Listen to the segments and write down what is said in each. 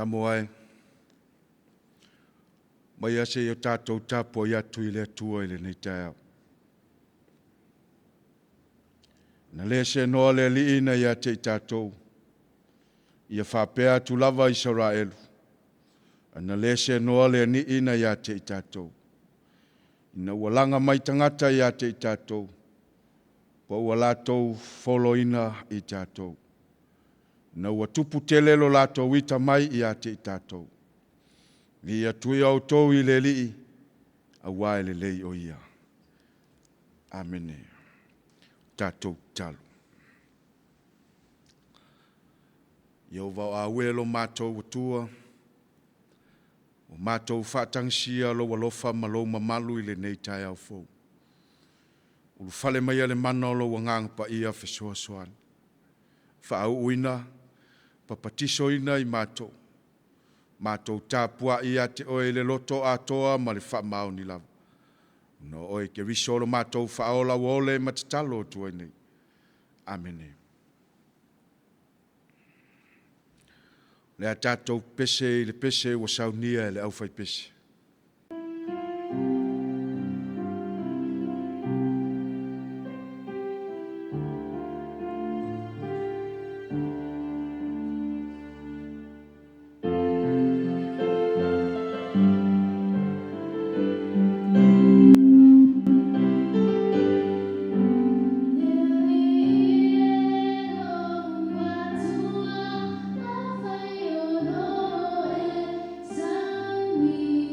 Tamoai. Mai ase i o tātou tapo i atu i le atua i le nei tae. Na le se noa le li ina i ate i tātou. Ia whapea tu lava i Israelu. Na le se noa le ni ina i ate i tātou. Ina walanga mai tangata i ate i tātou. Pa ua lātou folo ina i tātou. Na ua tupu telelo lātou wita mai i ate i tātou. Ia tui au tau i le lii, a wae le lei o ia. Amene. Tātou talo. Iau vau a welo mātou watua. O mātou whātangsia lo walofa malo mamalu i le nei tai au fau. Ulu fale mai ale mana lo wangang pa ia fesua soan. Whaau uina, papatiso ina i mātou. Mātou tāpua i ate oe le loto atoa ma le whamau ni lava. No oe ke risolo mātou whaola wole matatalo tuai nei. Amene. Le a tātou pese i le pese wa Sauniga le au fai pese. We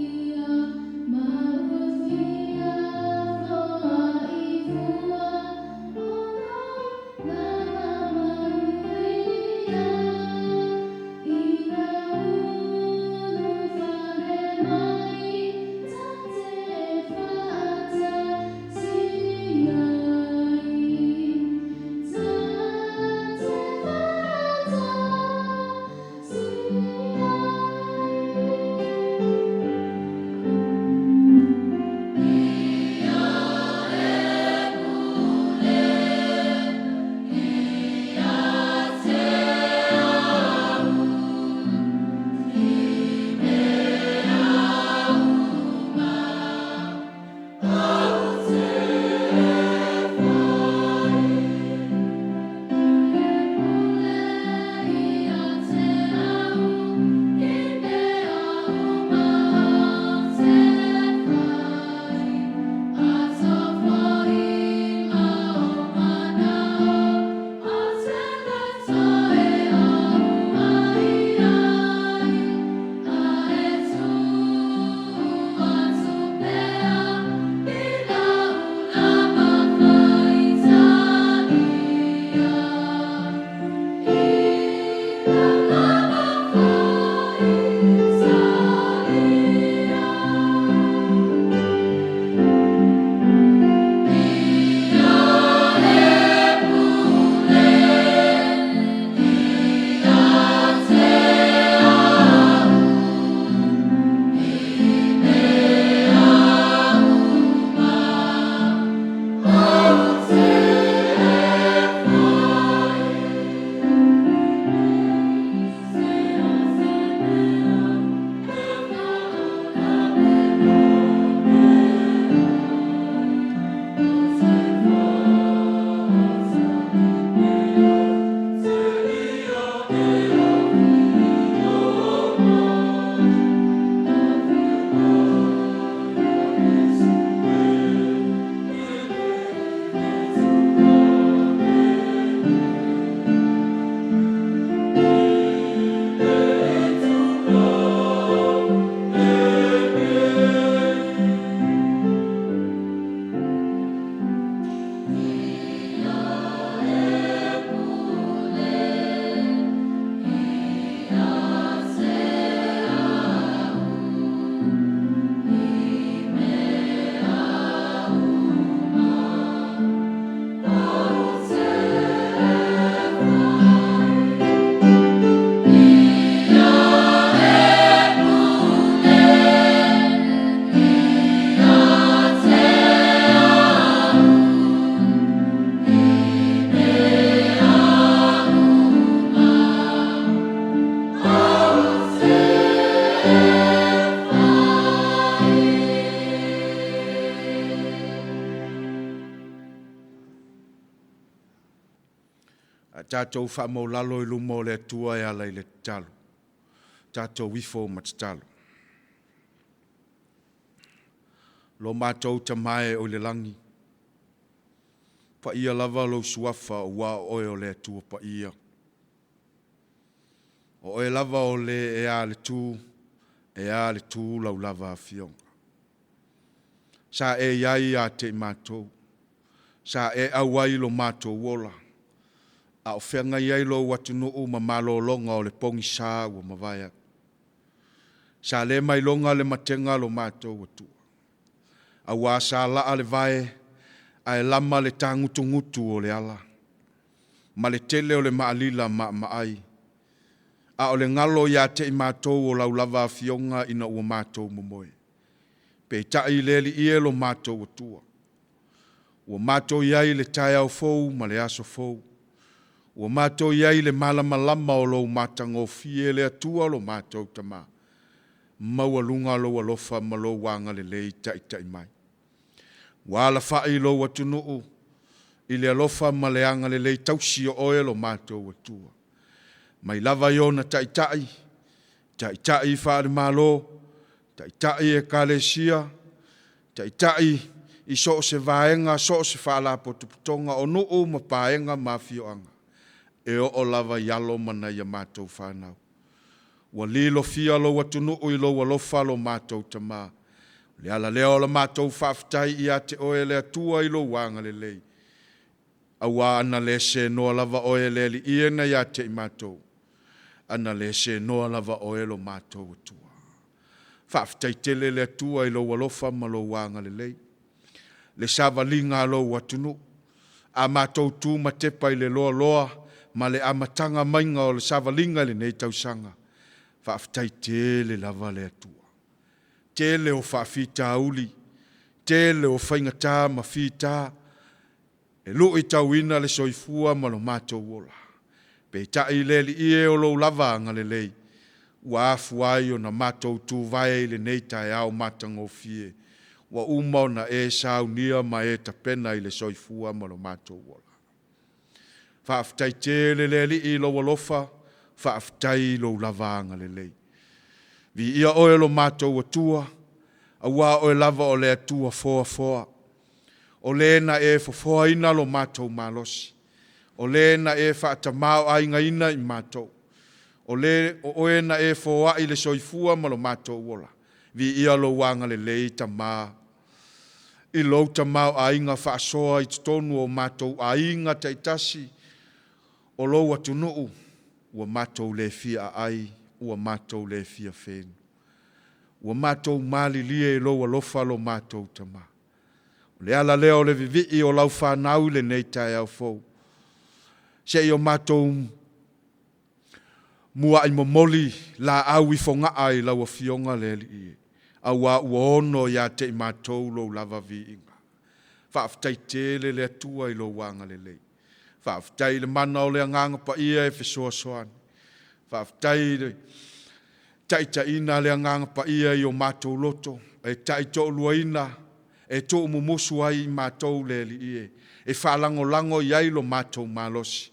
Tātou wha mau lalo I lumo le tua e ala I le talo. Tātou wifo matatalo. Lo mātou tamae o le langi. Pa ia lava lo suafa o wā oe o le tua pa ia. O oe lava o le e a le tū lau lava a fionga. Sa e iai a te mātou. Sa e awai lo mātou wola. A o whenga iai lo watu nuu ma malo longa o le pongi sā ua mawaya. Sa le mai longa le matenga lo mātou watua. A wā sa laa le vae, a e lama le tangutu o le ala. Ma le tele o le maalila maai. A o le ngalo ia te I mātou o lau lava fionga ina ua mātou momoe. Pe tai leli ie lo mātou watua. Ua mātou iai le tai au fou ma le aso fou. Ua mātou iai le malama o lo mātango fie le atua lo mātou tama. Maua lunga lo alofa ma lo wanga le lei tai mai. Wala fai lo watunuu. I le alofa ma le anga le lei tausi o oe lo mātou watua. Mai lava iona taitai. Taitai whaare malo. Taitai Ekalesia. Taitai I so se vaenga, so se whaala potuputonga o nuu ma paenga ma fioanga. E o lava yalo mana ia mātou whanau. Wa lilo fia lo watunuu I lo walofa lo mātou tama. Le ala leo la mātou whaftai I a te oe le atua I lo wanga le lei. Awa ana le se noa lava oe le li iena I a te I mātou. Ana le se noa lava oe lo mātou atua. Whaftai tele le atua I lo walofa ma lo wanga le lei. Le savalinga lo watunu. A mātou tū ma tepa I le loa ma le amatanga mainga o le savalinga le nei tausanga. Whaftai tele lava le atua. Tele o whawhita uli. Tele o whaingata ma whita. E lui tauina le soifua ma lo mātou wola. Pe tai leli ie o lo lava anga le lei. Ua afuai o na mātou tū vai le nei tai au matango fie. Wa umau na e saunia ma e tapena I le soifua ma lo mātou wola. Whaaftai tele leli I lo walofa. Whaaftai lo lava anga le lei. Vi ia oe lo mātou watua. Awa oe lava o le atua foa. O le na e fofoa ina lo mātou malosi. O le na e whaatamau ainga ina I mātou. O oe na e foa I le soifua ma lo mātou wola. Vi ia lo wanga le lei tamaa. I lo tamau ainga whaasoa I tonu o mātou ainga taitasi. O lo watunuu. Ua mātou le fia ai. Ua mātou le fia whenu. Ua mātou mali lie lo alofa lo mātou tama. Le ala leo le vivi o lau whanau le nei tai au fou. Se I o mātou mua I momoli la au I fonga ai lau a fionga le li. Awa ua ono ia te I mātou lo lava vi inga. Whaaftai tele le atua I lo wanga le lei. Whaaftai le mana o le anganga pa ia e fesoa soani. Whaaftai le Taitai ina le anganga pa ia I o mātou loto. E taito luaina. E tō mumusu ai mātou le li ie. E whalango iai lo mātou malosi.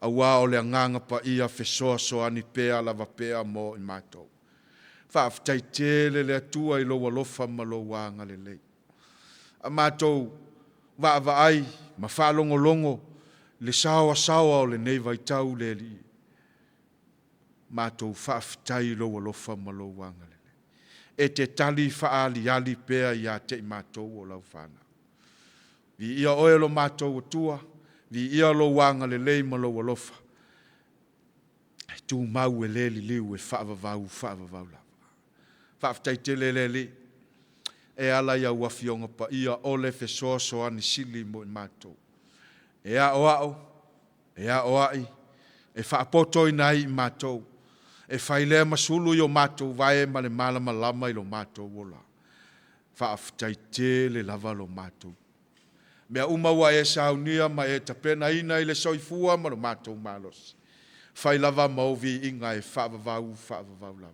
Awa o le anganga pa ia fesoa soani pea lava pea mo I mātou. Whaaftai tele le atua I lo walofa ma lo wanga le lei. A mātou wa ai ma whalongolongo le sawa o le nei vaitau le li. Mātou whaaftai lo walofa ma lo wanga le lei. E te tali ali pea I a te mātou o lau whana. Vi ia oe lo mātou atua, vi ia lo wanga le lei ma lo walofa. Tu mau e le li liu e whaavavau lava. Whaaftai te le li. E ala ia wafionga pa ia ole fesoso ani sili mo I mātou. E a o ai, e whaapoto I nai I mātou. E whailea masulu I o mātou vae ma le malama lama I lo mātou wola. Whaaftai te le lava lo mātou. Mea umaua e saunia ma e tapena ina I le soifua ma lo mātou malos. Whai lava mauvi inga e whaavavau lava.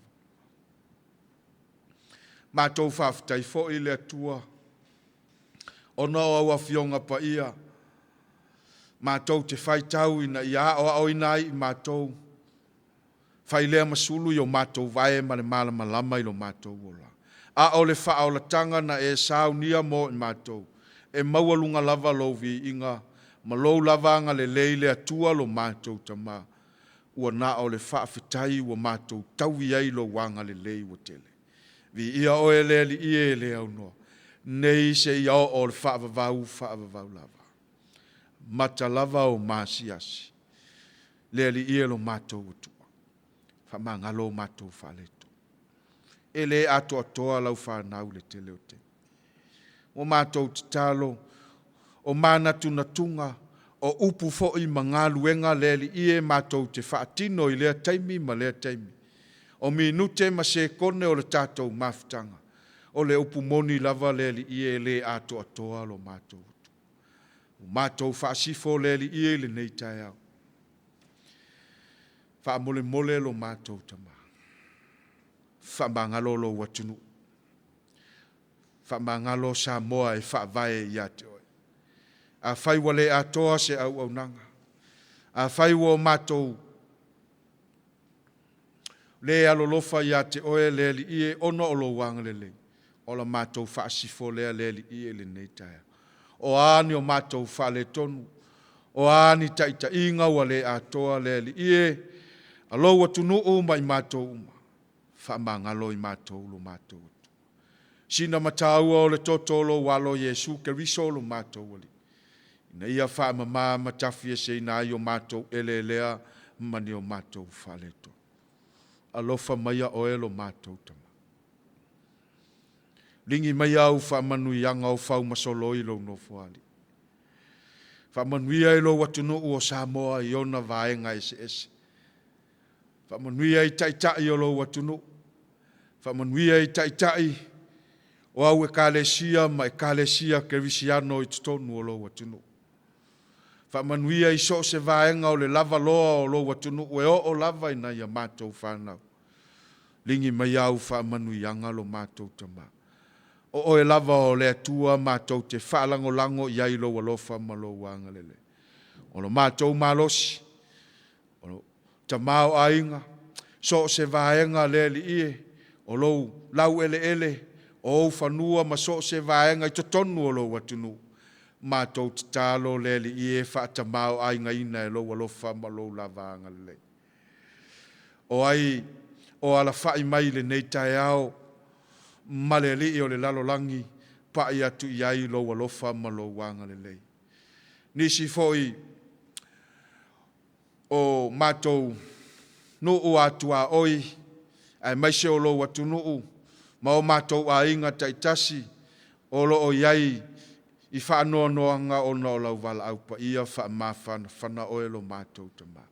Mātou whaaftai fo I le atua. Ona o awa fionga pa ia. Mātou te whaitau ina ia o ina i mātou. Whailea masulu i o mātou vae ma le malama lama i lo mātou ola. A o le wha o la tanga na e Sauniga mo i mātou. E maualunga lava lo vi inga. Ma lou lavanga le leile atua lo mātou tama. Ua na o le wha whitai ua mātou taui ai lo wanga le lei wa tele. Vi ia o e le li ie le au noa. Nei se ia o le wha vavau lava. Mata lava o masiasi. Le li ie lo mātou atua. Wha mangalo mātou wha leto. E le ato atoa lau wha nau le tele o te. O mātou te talo. O mana tunatunga. O upu fo i mangaluenga le li ie mātou te whaatino i lea taimi ma lea taimi. O minute ma se kone o le tātou mafutanga. O le upu moni lava le li ie le ato atoa lo mātou. O mātou whaasifo le li ie le nei tai au. Wha mole mole lo mātou tama. Wha mangalo lo watunu. Wha mangalo sa moa e wha vae i ate oi. A whai wale atoa se au nanga. A whai wa mātou. Le alolofa i ate oe le li ie ono o lo wanga le le. O la mātou whaasifo lea le li ie le nei tai au. O ani o mātou wha le tonu. O ani taita inga wa le atoa le li ie. Alo watunu uma i mātou uma. Wha mangalo i mātou lo mātou. Sina mataua o le totolo walo Yesu ke riso lo mātou wali. Ina ia wha mama matafia se ina i o mātou ele lea mani o mātou wha leto. Alofa maia oe lo mātou tama. Lingi mai au wha manu ianga o whau masoloi lo no fuali. Wha manuia i lo watunu o Samoa i ona vaenga ese. Wha manuia i Taitai o lo watunu. Wha manuia i Taitai o au Ekalesia ma Ekalesia ke visiano i tutonu o lo watunu. Wha manuia i so se vaenga o le lava loa o lo watunu ue o lava ina ia mātou whanau. Lingi mai au wha manuianga lo mātou tama. O e lava o le atua mātou te whaalango lango i ai lo walofa ma lo wanga lele. O lo mātou malosi. O lo tamau ainga. So se vaenga le li ie. O lo lau ele. O whanua ma so se vaenga i totonu o lo watunu. Mātou te talo le li ie whaatamau ainga ina e lo walofa ma lo lavanga lele. O ai o ala whai mai le nei tai au. Maleli o le lalolangi pa ia tu iai lo walofa ma lo wanga lelei. Nisi foi o mātou nuu atua oi ai maise o lo watu nuu ma o mātou a inga taitasi o lo o iai i whaanoa noanga o na o lau wala au pa ia wha mawhana whana oe lo mātou tama.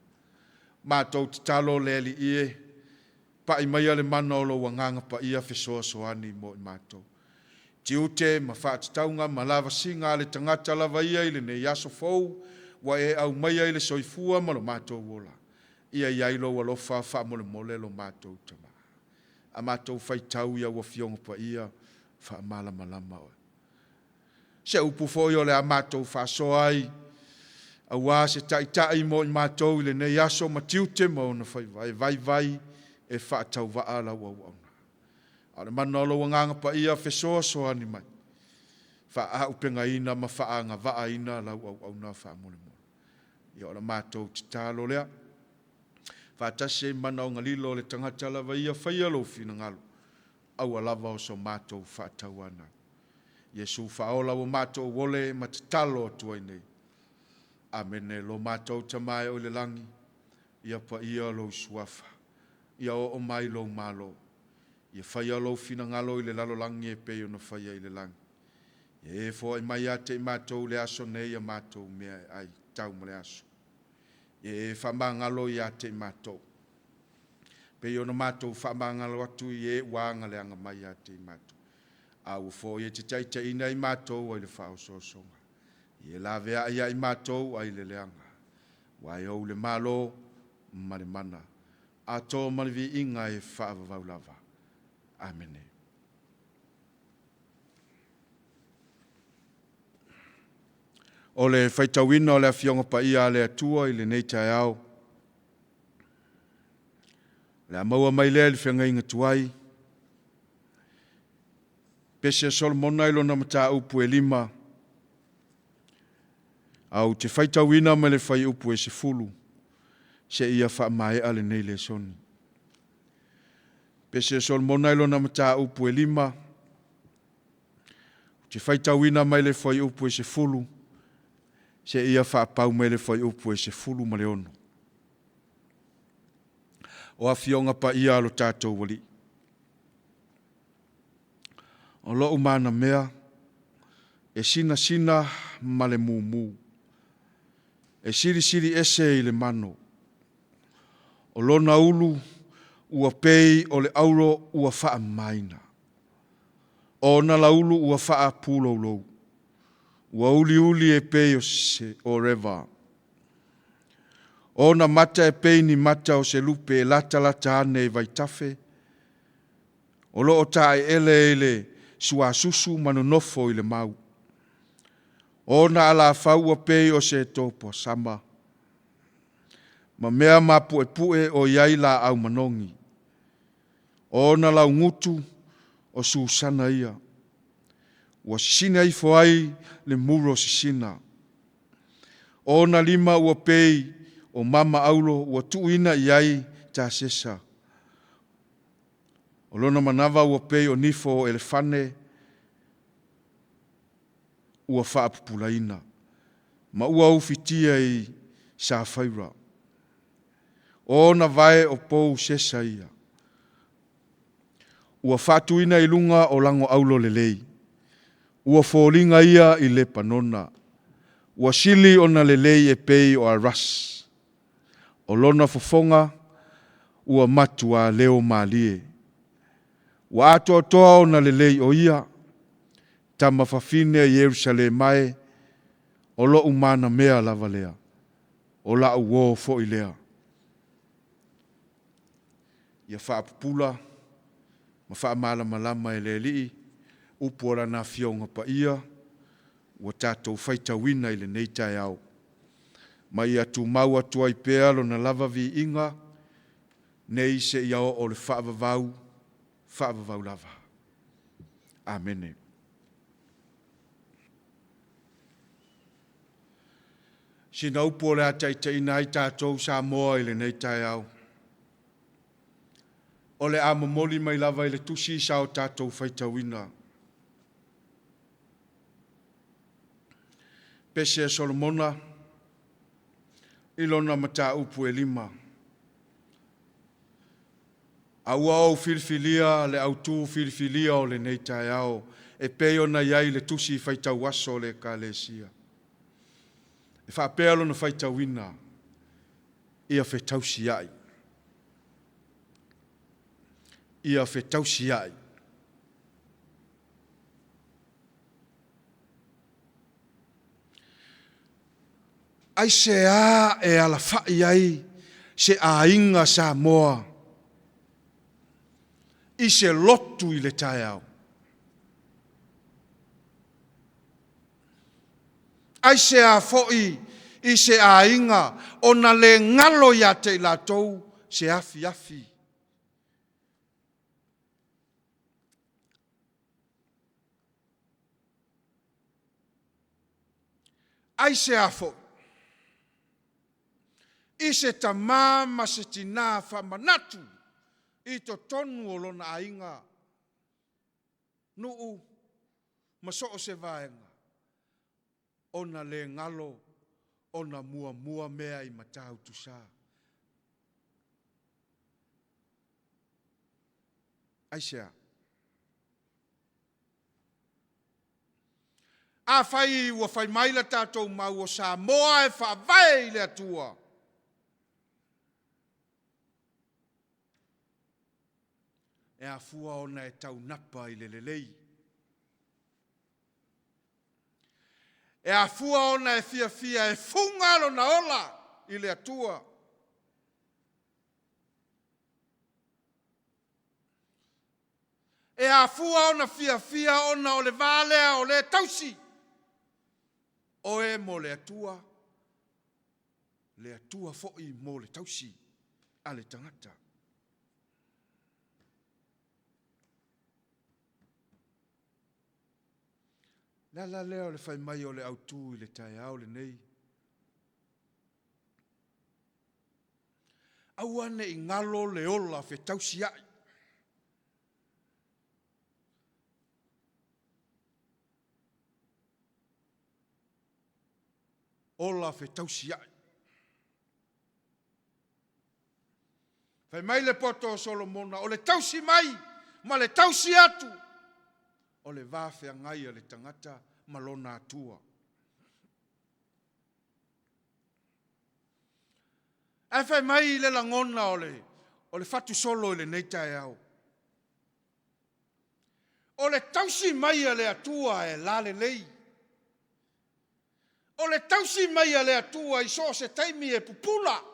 Mātou te talo leli ie pa i mai ale mana o lo wanganga pa ia whesoa soani mo i mātou. Ti ute ma whaatitaunga ma lava singa le tangata lava ia ile ne yaso fau wa e au mai ile soifua ma lo mātou wola. Ia iai lo walofa wha mole mole lo mātou tama. A mātou whaitau ia wa fionga pa ia wha malama lama oe. Se upu foi o le a mātou whasoa ai a wā se taitai mo i mātou ile ne yaso ma tiute mo na vai e whaatau waa la wau au. Ale mana lo wanganga pa ia whesoa soa ni mai. Wha upenga ina ma whaanga waa ina la wau na wha mole mole. Ia o la mātou te tālo lea. Whaatase mana o ngalilo le tangata lava ia whaialo fina ngalo. Au alava o so mātou whaatau ana. Yesu whaola o mātou wole ma te talo tuai nei. Amene lo mātou tamai o le langi. Ia pa ia lo suafa. Ia o mai lo malo. Ia whaia lo fina ngalo i le lalo langi e peo na whaia i le langi. Ia e fo i mai ate i mātou le aso nei a mātou mea ai tau ma le aso. Ia e whama ngalo i ate i mātou. Peo na mātou whama ngalo atu i e wanga le anga mai ate i mātou. Au fo i te taita ina i mātou ai le whao sosonga. Ia la vea ia i mātou ai le leanga. Wai au le malo ma le mana. A tō manivi inga e whaavavau lava. Amene. o le whaitawina o le awhionga pa ia le atua i le nei tai au. Le amaua mai lea le whenga inga tuai. Pese Solomona ilo na mata upu e 5. Au te whaitawina me le whai upu e 10. Se ia wha mai ale nei le soni. Pese Solomona ilo na mata upu e 5. Te whaitawina mai le whai upu e 10. Se ia wha pau mai le whai upu e 10 ma le ono. O a whionga pa ia alo tātou wali. O lo umana mea, e sina ma le mumu. E siri ese i le mano. O lona ulu, ua pei o le auro ua wha maina. O na la ulu ua wha pulo lou. Ua uli e pei o se o reva. O na mata e pei ni mata o se lupe e lata ane e vaitafe. O lo o tae ele sua susu manonofo i le mau. O na ala faua pei o se topo sama. Ma mea ma pue o iai la au manongi. O na lau ngutu o susana ia. Ua sisina i foai le muro sisina. O na 5 ua pei o mama aulo ua tuina iai ta sesa. O lona manava ua pei o nifo o elefane ua whaapupulaina. Ma ua ufitia i sa whaira. O na vai o pou sesa ia. Ua whatuina i lunga o lango aulo lelei. Ua fōlinga ia i le panona. Ua sili o na lelei e pei o aras. O lona fofonga ua matua leo malie. Ua atoa o na lelei o ia. Tama fafine i Jerusalem mai. O lo umana mea lava lea. O la uo fo i lea. Ia whaapupula. Ma wha malama e le lii. Upora na whionga pa ia. Ua tātou whaitawina i le nei tai au. Ma ia tu mau atua i pealo na lava vi inga. Nei se ia o le whaavavau. Whaavavau lava. Amene. Sina upo le Taitai nai tātou sa moa i le nei tai au. O le amamoli mai lava i le tusi sa o tātou whaitawina. Pese Solomona, ilona mata upu e 5. Aua au filfilia le autu filfilia o le nei tai au. E peo na iai le tusi whaitau aso le Ekalesia. E whaapelo na whaitawina. Ia whetausi ai. Ia whetausi ai. Ai se a e ala whai ai, se a inga sa moa. I se lotu i le tai au. Ai se a foi, i se a inga, o na le ngalo ia te latou, se afi. Ai se a foi. I se tamama se tina whamanatu i to tonu o lona ainga. Nuu maso o se vaenga. Ona le ngalo, ona mua mea i matau tusa. Aisea. A whai ua whai maila tātou mau o sa moa e whawai le atua. E a fua ona e tau napa i le lelei. E a fua ona e fia e fungalo na ola i le atua. E a fua ona fia ona o le valea o le tausi. oe mo le atua fo'i mo le tausi a le tangata. La leo le fai mai o le autu i le tae au le nei. Awane i ngalo le ola fe tausi ai. Ola fe tausi ai. Fai mai le poto o Solomona, o le tausi mai, ma le tausi atu. O le vafe angai a le tangata malona atua. E fai mai le langona o le fatu solo i le neitae au. O le tausi mai a le atua e lale lei. O le tausi mai a le atua i so se taimi e pupula.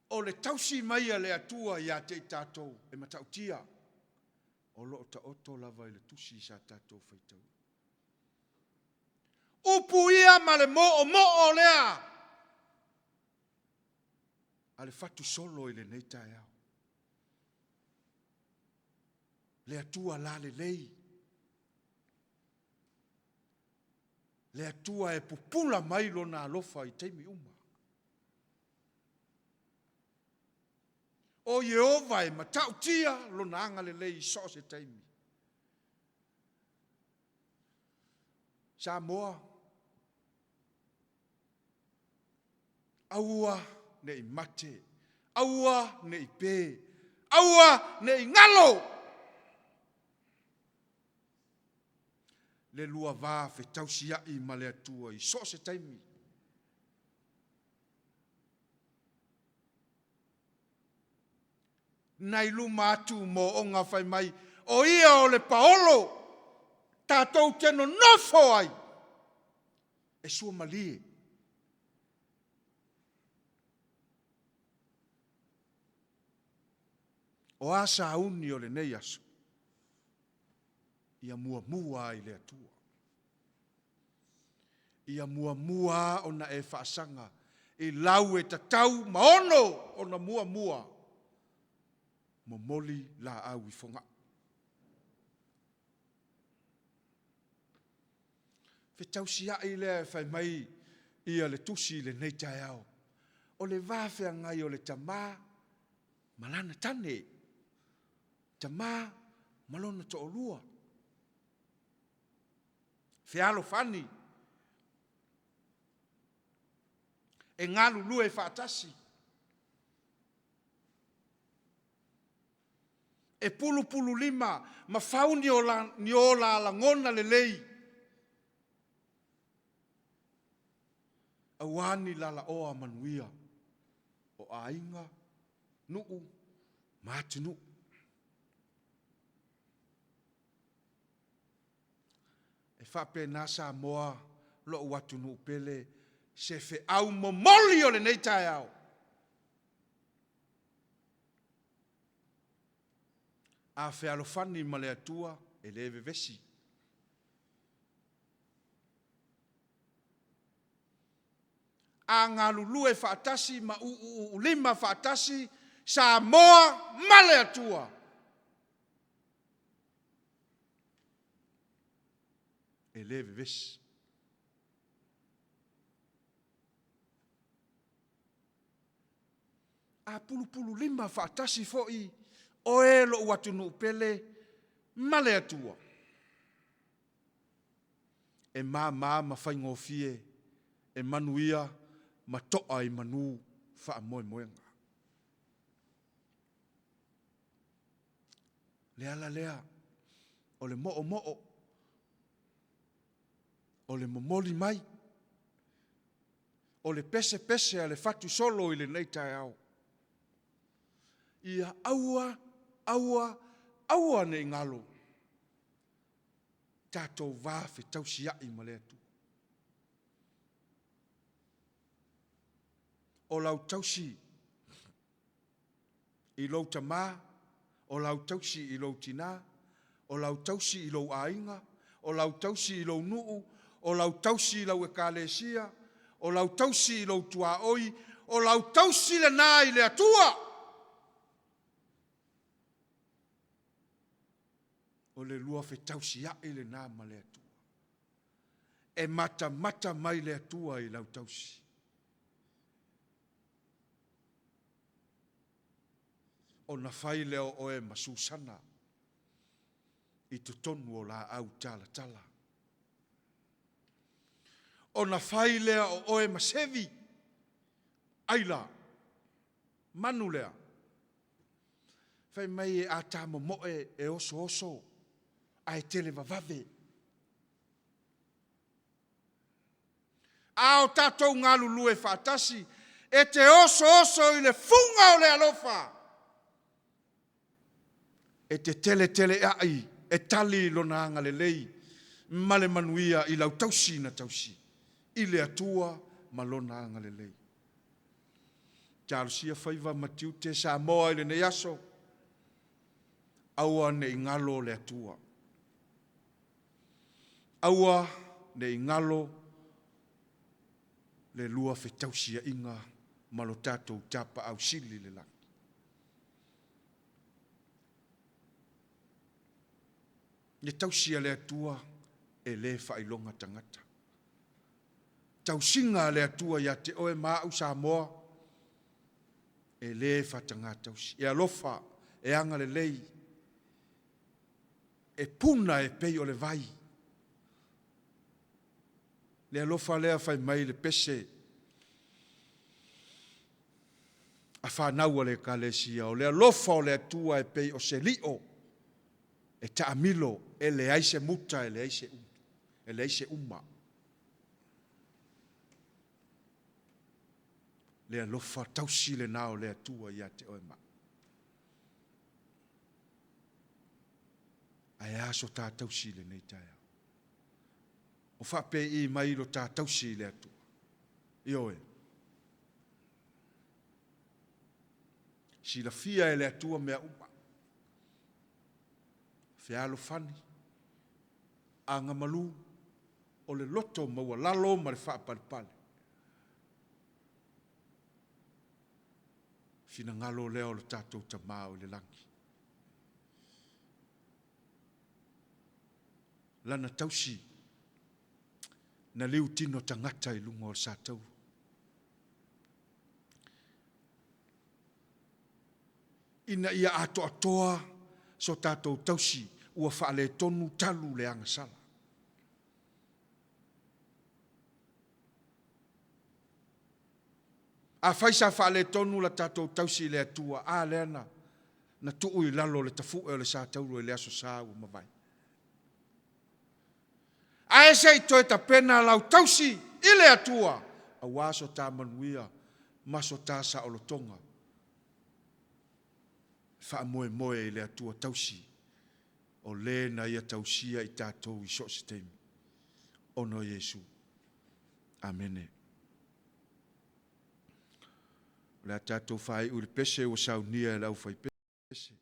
O le tausi mai a le atua i a te tātou e matautia. O lo ta oto lava i le tusi sa tātou faitau. Upu ia ma le mo o lea. A le fatu solo i le neitae au. Le atua lale lei. Le atua e pupula mai lona alofa i teimi uma. O Jehova e matautia lona anga le lei so se teimi. Samoa. Aua ne i mate. Aua ne i pē. Aua ne i ngalo. Le lua vā fe tausi ai ma le atua i so se taimi. Nai luma atu mo o ngā whai mai, o ia o le paolo, tātou teno nofo ai, e sua malie. O asa uni o le nei asu. Ia mua i le atua. Ia mua o na e whaasanga. I lau e tatau maono o na mua. Momoli la au i whonga. Whetausia i le whai mai ia le tusi le nei tae au. O le vāwhea ngai o le tamā malana tane. Tamā malona to olua. Fealo fani. E ngalu lue whaatasi. E pulu lima. Ma whau ni o la ngona le lei. Awani lala oa manuia. O ainga. Nuu. Matinu. E whape nasa moa. Lo watu Asu Pele. Se fe au momoli o le nei tae au. A fe alofani ma le atua e le vevesi. A ngā lulu e whaatasi ma lima whaatasi sa moa ma le atua. E le vevesi. A pulu lima whaatasi fo'i o e lo Asu Pele ma le atua. E ma whaingofie e manuia ma toa i manu wha moenga. Lea, o le mo'o, o le momoli mai, o le pese a le fatu solo i le nei tae au. Ia aua ne ngalo. Tātou vāwhe tausi ai ma le atu. O lau tausi i lau tamā, o lau tausi i lau tina, o lau tausi i lau ainga, o lau tausi i lau nuu, o lau tausi i lau ekalesia, o lau tausi i lau tuaoi, o lau tausi le nā i le atua. O le lua fe tausi a i le nā ma le atua. E mata mai le atua i lau tausi. O na fai leo o e masusana i tutonu o la au tala tala. O na fai lea o e masevi aila manu lea. Fai mai e atamo moe e oso oso ai tele vavave. Ao tatou ngā lulu e whaatasi e te oso oso i le funga o le alofa. E te tele ai, e tali lona anga le lei, male manuia i lau tausi na tausi, i le atua ma lona anga le lei. Tārusia whaiva matiu te sa moa i le ne aso, aua ne ingalo le atua. Aua ne ingalo le lua fe tausia inga malo tatou tapa au sili le lang. Ne tausia le atua e le whailonga tangata. Tausinga le atua ia te oe maa usa moa e le whatanga tausi. E alofa e anga le lei e puna e pei o le vai. Le alofa lea fai mai le pese a whanaua le Ekalesia o le alofa o le atua e pei o se lio e taamilo e le aise muta e le aise uma. Le alofa tausi le nao le atua ia te oema. Ai aso tā tausi le nei taia. O whape i mai lo tā tausi le atua. Ioe. Si la fia e le atua mea uma. Fealo fani. Anga malu. O le loto maua lalo ma le whaapalipale. Fina ngalo leo lo tātou tamau le langi. Lana tausi. Na liu tino tangata i lungo o sātou. Ina ia atoa so tātou tausi ua whaale tonu talu le anga sala. A whaisa whaale tonu la tātou tausi le atua a leana na tuu i lalo le tafu e le sātauru e le aso sā ua mawai. A ese i toe ta pena lau tausi i le atua a waso tā manuia maso tā sa olotonga. Wha moe i le atua tausi o le na ia tausia i tātou i so sistemi. Ono Yesu. Amene. Le tātou whai uri pese o saunia e lau whai pese.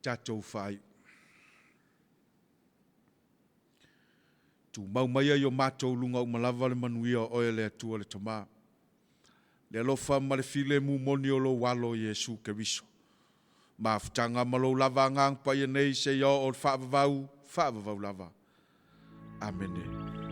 Tatou whai. Tu mau mai ai o mātou lunga o malawa le manuia o oe le atua le tamā. Le alofa ma le file mu moni o lo walo Yesu Keriso. Ma aftanga ma lo lava ngang pa ia nei se ia o le whaavavau lava. Amene.